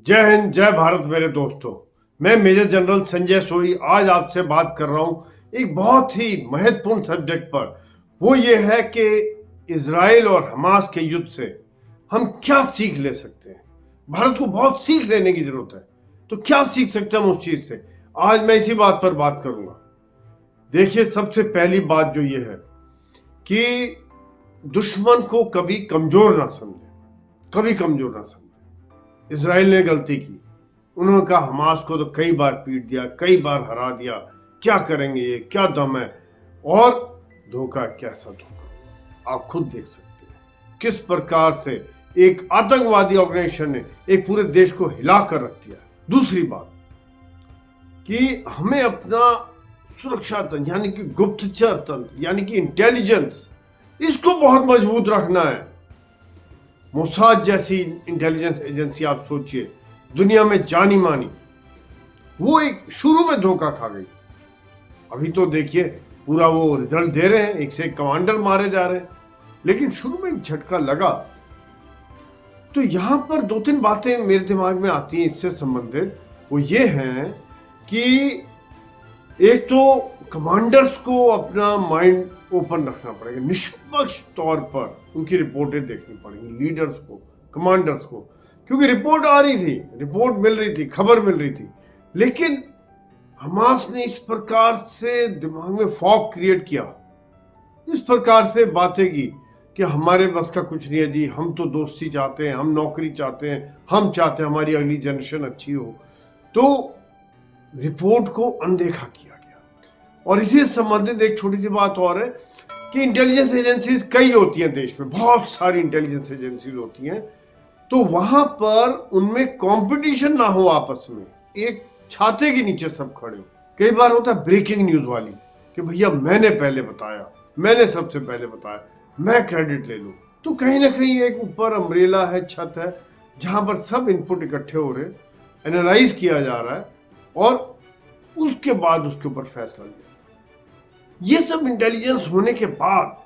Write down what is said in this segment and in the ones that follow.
जय हिंद, जय भारत मेरे दोस्तों। मैं मेजर जनरल संजय सोई आज आपसे बात कर रहा हूं एक बहुत ही महत्वपूर्ण सब्जेक्ट पर। वो ये है कि इजराइल और हमास के युद्ध से हम क्या सीख ले सकते हैं। भारत को बहुत सीख लेने की जरूरत है, तो क्या सीख सकते हैं हम उस चीज से। आज मैं इसी बात पर बात करूंगा। देखिए, सबसे पहली बात जो ये है कि दुश्मन को कभी कमजोर ना समझे, कभी कमजोर ना समझे। इजराइल ने गलती की, उन्होंने कहा हमास को तो कई बार पीट दिया, कई बार हरा दिया, क्या करेंगे, ये क्या दम है। और धोखा, कैसा धोखा, आप खुद देख सकते हैं किस प्रकार से एक आतंकवादी ऑर्गेनाइजेशन ने एक पूरे देश को हिला कर रख दिया। दूसरी बात कि हमें अपना सुरक्षा तंत्र यानी कि गुप्तचर तंत्र यानी कि इंटेलिजेंस, इसको बहुत मजबूत रखना है। मोसाद जैसी इंटेलिजेंस एजेंसी आप सोचिए, दुनिया में जानी मानी, वो एक शुरू में धोखा खा गई। अभी तो देखिए पूरा वो रिजल्ट दे रहे हैं, एक से एक कमांडर मारे जा रहे हैं, लेकिन शुरू में एक झटका लगा। तो यहां पर दो तीन बातें मेरे दिमाग में आती हैं इससे संबंधित। वो ये हैं कि एक तो कमांडर्स को अपना माइंड ओपन रखना पड़ेगा, निष्पक्ष तौर पर उनकी रिपोर्टें देखनी पड़ेंगी, लीडर्स को, कमांडर्स को, क्योंकि रिपोर्ट आ रही थी, रिपोर्ट मिल रही थी, खबर मिल रही थी। लेकिन हमास ने इस प्रकार से दिमाग में फॉग क्रिएट किया, इस प्रकार से बातें की कि हमारे बस का कुछ नहीं है जी, हम तो दोस्ती चाहते हैं, हम नौकरी चाहते हैं, हम चाहते हैं हमारी अगली जनरेशन अच्छी हो। तो रिपोर्ट को अनदेखा किया गया। और इसी से संबंधित एक छोटी सी बात और है कि इंटेलिजेंस एजेंसीज कई होती हैं देश में, बहुत सारी इंटेलिजेंस एजेंसीज होती हैं। तो वहां पर उनमें कंपटीशन ना हो आपस में, एक छाते के नीचे सब खड़े हो। कई बार होता है ब्रेकिंग न्यूज वाली कि भैया मैंने पहले बताया, मैंने सबसे पहले बताया, मैं क्रेडिट ले लूं। तो कहीं ना कहीं एक ऊपर अम्ब्रेला है, छत है, जहां पर सब इनपुट इकट्ठे हो रहे, एनालाइज किया जा रहा है और उसके बाद उसके ऊपर फैसला लिया। ये सब इंटेलिजेंस होने के बाद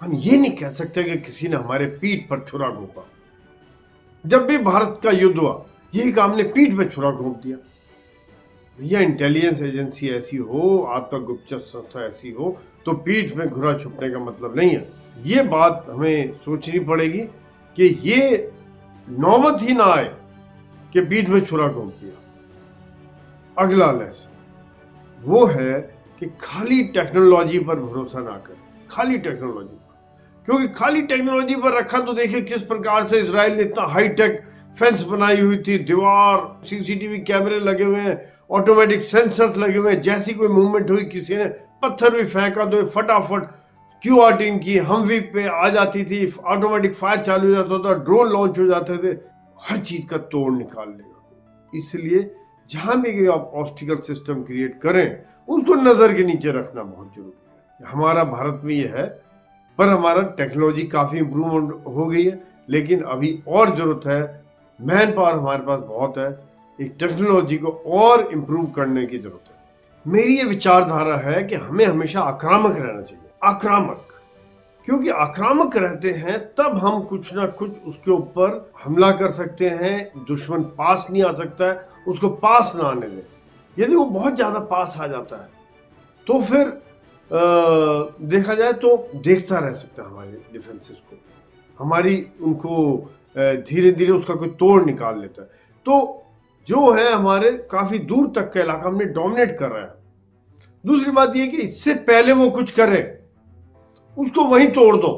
हम ये नहीं कह सकते कि किसी ने हमारे पीठ पर छुरा घोंपा। जब भी भारत का युद्ध हुआ, यही काम ने पीठ पे छुरा घोंप दिया। भैया इंटेलिजेंस एजेंसी ऐसी हो, आपका गुप्तचर संस्था ऐसी हो, तो पीठ में घुरा छुपने का मतलब नहीं है। ये बात हमें सोचनी पड़ेगी कि ये नौबत ही ना आए कि पीठ में छुरा घोंप दिया। अगला लेसन वो है कि खाली टेक्नोलॉजी पर भरोसा ना करें, खाली टेक्नोलॉजी पर, क्योंकि खाली टेक्नोलॉजी पर रखा तो देखिए किस प्रकार से इजराइल ने इतना हाईटेक फेंस बनाई हुई थी, दीवार, सीसीटीवी कैमरे लगे हुए हैं, ऑटोमेटिक सेंसर्स लगे हुए हैं, जैसी कोई मूवमेंट हुई किसी ने पत्थर भी फेंका तो फटाफट क्यूआरटीन की हमवी पे आ जाती थी, ऑटोमेटिक फायर चालू हो जाता था, ड्रोन लॉन्च हो जाते थे, हर चीज का तोड़ निकाल लेगा। इसलिए जहां भी आप ऑब्स्टिकल सिस्टम क्रिएट करें, उसको नजर के नीचे रखना बहुत जरूरी है। हमारा भारत में ये है, पर हमारा टेक्नोलॉजी काफी इंप्रूवमेंट हो गई है, लेकिन अभी और जरूरत है। मैन पावर हमारे पास बहुत है, एक टेक्नोलॉजी को और इम्प्रूव करने की जरूरत है। मेरी ये विचारधारा है कि हमें हमेशा आक्रामक रहना चाहिए, आक्रामक, क्योंकि आक्रामक रहते हैं तब हम कुछ ना कुछ उसके ऊपर हमला कर सकते हैं। दुश्मन पास नहीं आ सकता है, उसको पास ना आने दें। यदि वो बहुत ज्यादा पास आ जाता है तो फिर देखा जाए तो देखता रह सकता है हमारे डिफेंसेस को, हमारी उनको धीरे धीरे उसका कोई तोड़ निकाल लेता है। तो जो है हमारे काफी दूर तक का इलाका हमने डोमिनेट कर रहा है। दूसरी बात यह कि इससे पहले वो कुछ करे, उसको वहीं तोड़ दो,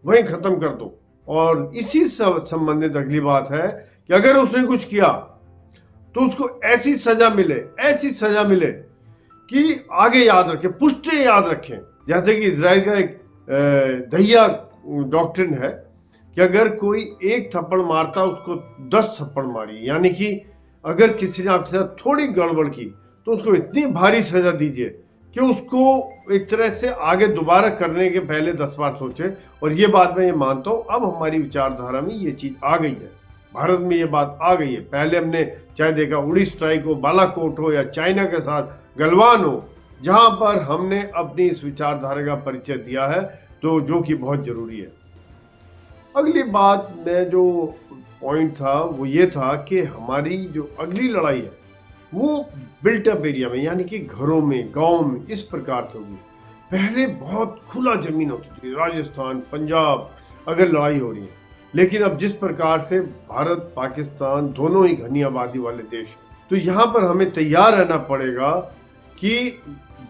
वहीं खत्म कर दो। और इसी से संबंधित अगली बात है कि अगर उसने कुछ किया तो उसको ऐसी सजा मिले, ऐसी सजा मिले कि आगे याद रखें, पुश्ते याद रखें। जैसे कि इजराइल का एक दहिया डॉक्ट्रिन है कि अगर कोई एक थप्पड़ मारता उसको 10 थप्पड़ मारिए, यानी कि अगर किसी ने आपके साथ थोड़ी गड़बड़ की तो उसको इतनी भारी सजा दीजिए कि उसको एक तरह से आगे दोबारा करने के पहले 10 बार सोचे। और ये बात मैं ये मानता हूँ, अब हमारी विचारधारा में ये चीज आ गई है, भारत में ये बात आ गई है। पहले हमने चाहे देखा उड़ी स्ट्राइक हो, बालाकोट हो, या चाइना के साथ गलवान हो, जहां पर हमने अपनी इस विचारधारा का परिचय दिया है, तो जो कि बहुत जरूरी है। अगली बात मैं जो पॉइंट था वो ये था कि हमारी जो अगली लड़ाई है वो बिल्ट अप एरिया में, यानी कि घरों में, गांव में, इस प्रकार से होगी। पहले बहुत खुला जमीन होती थी, राजस्थान, पंजाब, अगर लड़ाई हो रही है। लेकिन अब जिस प्रकार से भारत पाकिस्तान दोनों ही घनी आबादी वाले देश हैं, तो यहाँ पर हमें तैयार रहना पड़ेगा कि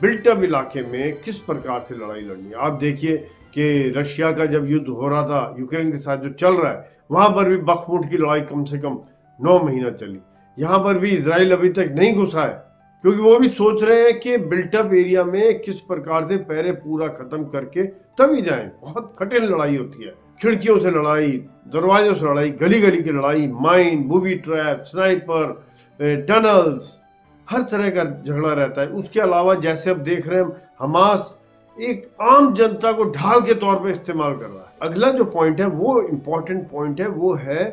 बिल्ट अप इलाके में किस प्रकार से लड़ाई लड़नी है। आप देखिए कि रशिया का जब युद्ध हो रहा था यूक्रेन के साथ जो चल रहा है, वहां पर भी बखमुट की लड़ाई कम से कम 9 महीना चली। यहाँ पर भी इजराइल अभी तक नहीं घुसा है, क्योंकि वो भी सोच रहे हैं कि बिल्टअप एरिया में किस प्रकार से पहले पूरा खत्म करके तभी जाएं। बहुत कठिन लड़ाई होती है, खिड़कियों से लड़ाई, दरवाजों से लड़ाई, गली गली की लड़ाई, mine, booby trap, sniper, tunnels, हर तरह का झगड़ा रहता है। उसके अलावा जैसे अब देख रहे हैं हमास एक आम जनता को ढाल के तौर पे इस्तेमाल कर रहा है। अगला जो पॉइंट है वो इंपॉर्टेंट पॉइंट है, वो है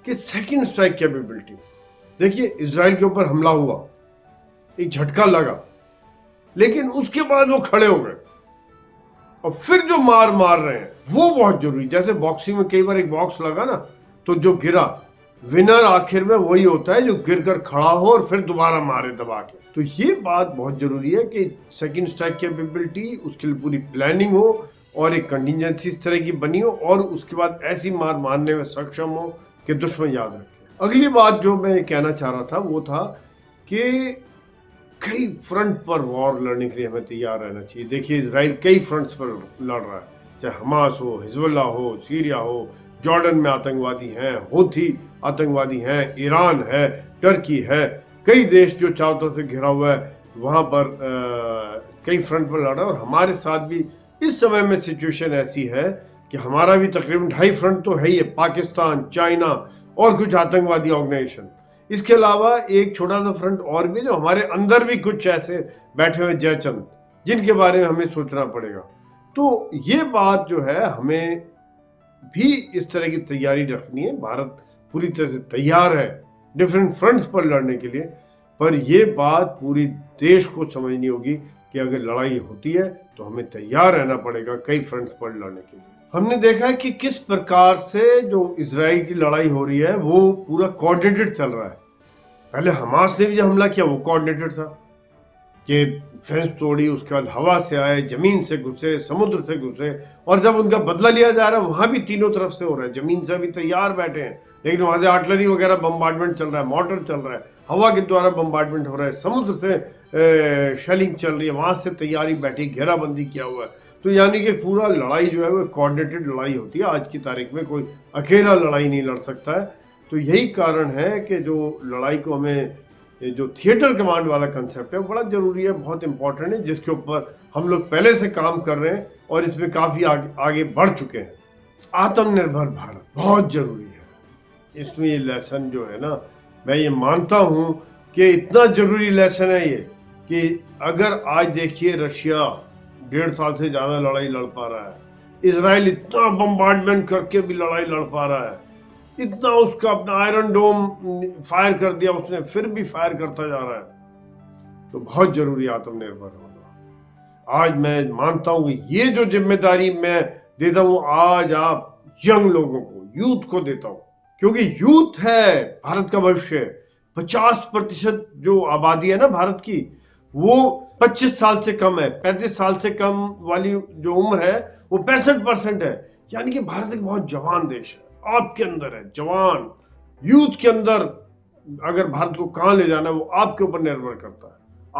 कि सेकंड स्ट्राइक कैपेबिलिटी। देखिए इजराइल के ऊपर हमला हुआ, एक झटका लगा, लेकिन उसके बाद वो खड़े हो गए और फिर जो मार रहे हैं वो बहुत जरूरी। जैसे बॉक्सिंग में कई बार एक बॉक्स लगा ना, तो जो गिरा विनर आखिर में वही होता है जो गिरकर खड़ा हो और फिर दोबारा मारे दबा के। तो ये बात बहुत जरूरी है कि सेकंड स्ट्राइक कैपेबिलिटी, उसके लिए पूरी प्लानिंग हो और एक कंटिजेंसी इस तरह की बनी हो, और उसके बाद ऐसी मार मारने में सक्षम हो कि दुश्मन याद रखे। अगली बात जो मैं कहना चाह रहा था वो था कि कई फ्रंट पर वॉर लड़ने के लिए हमें तैयार रहना चाहिए। देखिए इजराइल कई फ्रंट्स पर लड़ रहा है, चाहे हमास हो, हिजबुल्लाह हो, सीरिया हो, जॉर्डन में आतंकवादी हैं, हूथी आतंकवादी हैं, ईरान है, टर्की है, कई देश जो चारों तरफ से घिरा हुआ है, वहाँ पर कई फ्रंट पर लड़ रहा है। और हमारे साथ भी इस समय में सिचुएशन ऐसी है कि हमारा भी तकरीबन 2.5 फ्रंट तो है ही है, पाकिस्तान, चाइना और कुछ आतंकवादी ऑर्गेनाइजेशन। इसके अलावा एक छोटा सा फ्रंट और भी, जो हमारे अंदर भी कुछ ऐसे बैठे हुए जयचंद, जिनके बारे में हमें सोचना पड़ेगा। तो ये बात जो है हमें भी इस तरह की तैयारी रखनी है। भारत पूरी तरह से तैयार है डिफरेंट फ्रंट्स पर लड़ने के लिए, पर यह बात पूरी देश को समझनी होगी कि अगर लड़ाई होती है तो हमें तैयार रहना पड़ेगा कई फ्रंट्स पर लड़ने के लिए। हमने देखा है कि किस प्रकार से जो इजराइल की लड़ाई हो रही है वो पूरा कोऑर्डिनेटेड चल रहा है। पहले हमास ने भी जो हमला किया वो कोऑर्डिनेटेड था कि फेंस तोड़ी, उसके बाद हवा से आए, जमीन से घुसे, समुद्र से घुसे, और जब उनका बदला लिया जा रहा है वहां भी तीनों तरफ से हो रहा है। जमीन से अभी तैयार बैठे हैं, लेकिन वहां से आर्टिलरी वगैरह बम्बार्डमेंट चल रहा है, मोर्टर चल रहा है, हवा के द्वारा बम्बार्डमेंट हो रहा है, समुद्र से शेलिंग चल रही है, वहां से तैयारी बैठी, घेराबंदी किया हुआ है। तो यानी कि पूरा लड़ाई जो है वो कोऑर्डिनेटेड लड़ाई होती है। आज की तारीख में कोई अकेला लड़ाई नहीं लड़ सकता है। तो यही कारण है कि जो लड़ाई को हमें, जो थिएटर कमांड वाला कंसेप्ट है वो बड़ा जरूरी है, बहुत इंपॉर्टेंट है, जिसके ऊपर हम लोग पहले से काम कर रहे हैं और इसमें काफी आगे बढ़ चुके हैं। आत्मनिर्भर भारत बहुत जरूरी है। इसमें ये लेसन जो है ना, मैं ये मानता हूं कि इतना जरूरी लेसन है ये कि अगर आज देखिए रशिया 1.5 साल से ज्यादा लड़ाई लड़ पा रहा है, इजराइल इतना बम्बार्डमेंट करके भी लड़ाई लड़ पा रहा है, इतना उसका अपना आयरन डोम फायर कर दिया उसने, फिर भी फायर करता जा रहा है, तो बहुत जरूरी आत्मनिर्भर होना। आज मैं मानता हूं कि ये जो जिम्मेदारी मैं देता हूं आज आप यंग लोगों को, यूथ को देता हूं, क्योंकि यूथ है भारत का भविष्य। 50% जो आबादी है ना भारत की, वो 25 साल से कम है, 35 साल से कम वाली जो उम्र है वो 65% है। यानी कि भारत एक बहुत जवान देश है, आपके अंदर है जवान, यूथ के अंदर। अगर भारत को कहां ले जाना है वो आपके ऊपर निर्भर करता है,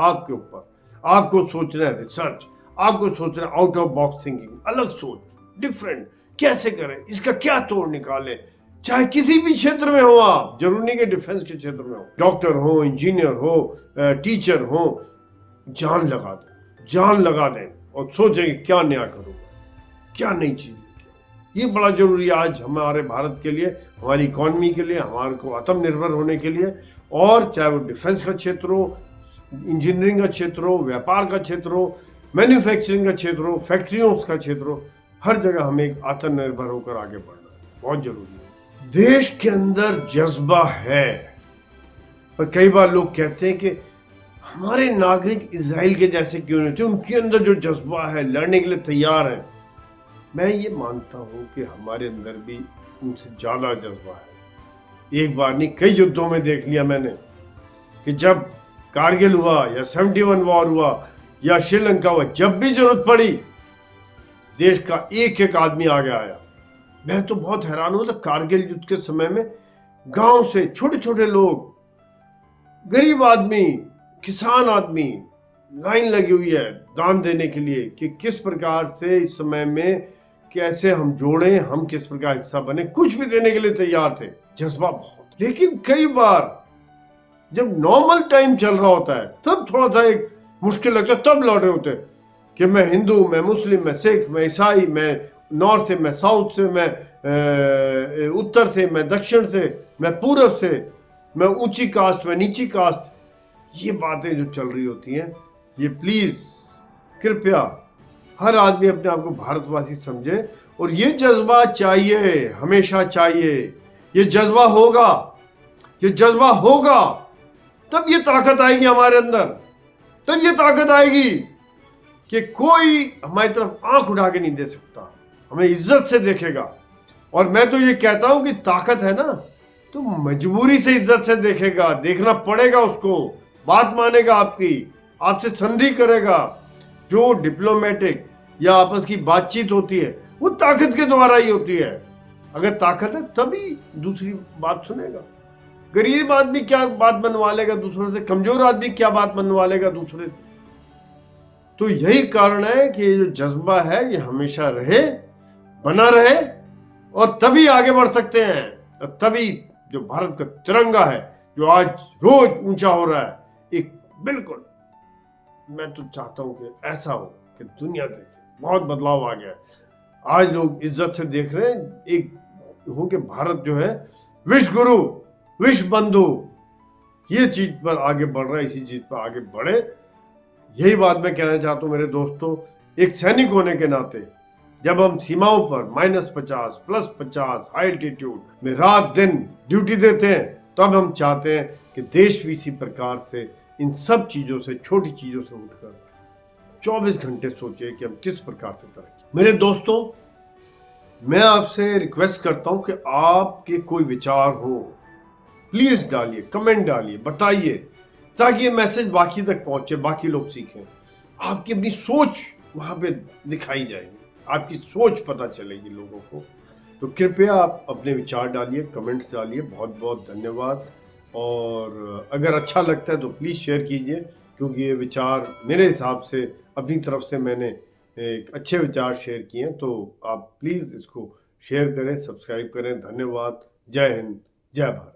आपके ऊपर। आपको सोचना है रिसर्च, आपको सोचना है आउट ऑफ बॉक्स थिंकिंग, अलग सोच, डिफरेंट कैसे करें, इसका क्या तोड़ निकालें। चाहे किसी भी क्षेत्र में हो आप, जरूरी नहीं कि डिफेंस के क्षेत्र में हो, डॉक्टर हो, इंजीनियर हो, टीचर हो, जान लगा दें और सोचें क्या नया करूंगा, क्या नई चीज लेके। ये बड़ा जरूरी है आज हमारे भारत के लिए, हमारी इकोनॉमी के लिए, हमारे को आत्मनिर्भर होने के लिए। और चाहे वो डिफेंस का क्षेत्र हो, इंजीनियरिंग का क्षेत्र हो, व्यापार का क्षेत्र हो, मैन्युफैक्चरिंग का क्षेत्र हो, फैक्ट्रियों का क्षेत्र हो, हर जगह हमें एक आत्मनिर्भर होकर आगे बढ़ना है, बहुत जरूरी है। देश के अंदर जज्बा है, पर कई बार लोग कहते हैं कि हमारे नागरिक इजराइल के जैसे क्यों नहीं थे, उनके अंदर जो जज्बा है, लड़ने के लिए तैयार है। मैं ये मानता हूं कि हमारे अंदर भी उनसे ज्यादा जज्बा है, एक बार नहीं, कई युद्धों में देख लिया मैंने कि जब कारगिल हुआ या 71 वॉर हुआ या श्रीलंका हुआ, जब भी जरूरत पड़ी देश का एक एक आदमी आगे आया। मैं तो बहुत हैरान हूं, तो कारगिल युद्ध के समय में गांव से छोटे छोटे लोग, गरीब आदमी, किसान आदमी लाइन लगी हुई है दान देने के लिए कि किस प्रकार से इस समय में कैसे हम जोड़ें, हम किस प्रकार हिस्सा बने, कुछ भी देने के लिए तैयार थे। जज्बा बहुत। लेकिन कई बार जब नॉर्मल टाइम चल रहा होता है तब थोड़ा सा एक मुश्किल लगता है, तब लौटे होते हैं कि मैं हिंदू, मैं मुस्लिम, मैं सिख, मैं ईसाई, मैं नॉर्थ से, मैं साउथ से, मैं उत्तर से, मैं दक्षिण से, मैं पूरब से, मैं ऊंची कास्ट, मैं नीची कास्ट। ये बातें जो चल रही होती हैं, ये प्लीज कृपया हर आदमी अपने आप को भारतवासी समझे। और ये जज्बा चाहिए, हमेशा चाहिए। ये जज्बा होगा, ये जज्बा होगा तब ये ताकत आएगी हमारे अंदर, तब ये ताकत आएगी कि कोई हमारी तरफ आंख उठा के नहीं दे सकता, हमें इज्जत से देखेगा। और मैं तो ये कहता हूं कि ताकत है ना तो मजबूरी से इज्जत से देखेगा, देखना पड़ेगा उसको, बात मानेगा आपकी, आपसे संधि करेगा। जो डिप्लोमेटिक या आपस की बातचीत होती है वो ताकत के द्वारा ही होती है। अगर ताकत है तभी दूसरी बात सुनेगा। गरीब आदमी क्या बात मनवा लेगा दूसरों से, कमजोर आदमी क्या बात मनवा लेगा दूसरे से। तो यही कारण है कि ये जो जज्बा है ये हमेशा रहे, बना रहे, और तभी आगे बढ़ सकते हैं। और तभी जो भारत का तिरंगा है जो आज रोज ऊंचा हो रहा है, एक बिल्कुल मैं तो चाहता हूं कि ऐसा हो कि दुनिया देखे। बहुत बदलाव आ गया है, आज लोग इज्जत से देख रहे हैं। एक हो कि भारत जो है विश्व गुरु, विश्व बंधु, ये चीज पर आगे बढ़ रहा है, इसी चीज पर आगे बढ़े। यही बात मैं कहना चाहता हूं मेरे दोस्तों। एक सैनिक होने के नाते जब हम सीमाओं पर -50, +50 हाई एल्टीट्यूड में रात दिन ड्यूटी देते हैं, तब हम चाहते हैं कि देश भी इसी प्रकार से इन सब चीजों से, छोटी चीजों से उठकर 24 घंटे सोचे कि हम किस प्रकार से तरक्की। मेरे दोस्तों, मैं आपसे रिक्वेस्ट करता हूं कि आपके कोई विचार हो प्लीज डालिए, कमेंट डालिए, बताइए, ताकि ये मैसेज बाकी तक पहुंचे, बाकी लोग सीखें। आपकी अपनी सोच वहां पे दिखाई जाएगी, आपकी सोच पता चलेगी लोगों को। तो कृपया आप अपने विचार डालिए, कमेंट्स डालिए। बहुत बहुत धन्यवाद। और अगर अच्छा लगता है तो प्लीज़ शेयर कीजिए, क्योंकि ये विचार मेरे हिसाब से अपनी तरफ से मैंने एक अच्छे विचार शेयर किए हैं। तो आप प्लीज़ इसको शेयर करें, सब्सक्राइब करें। धन्यवाद। जय हिंद, जय भारत।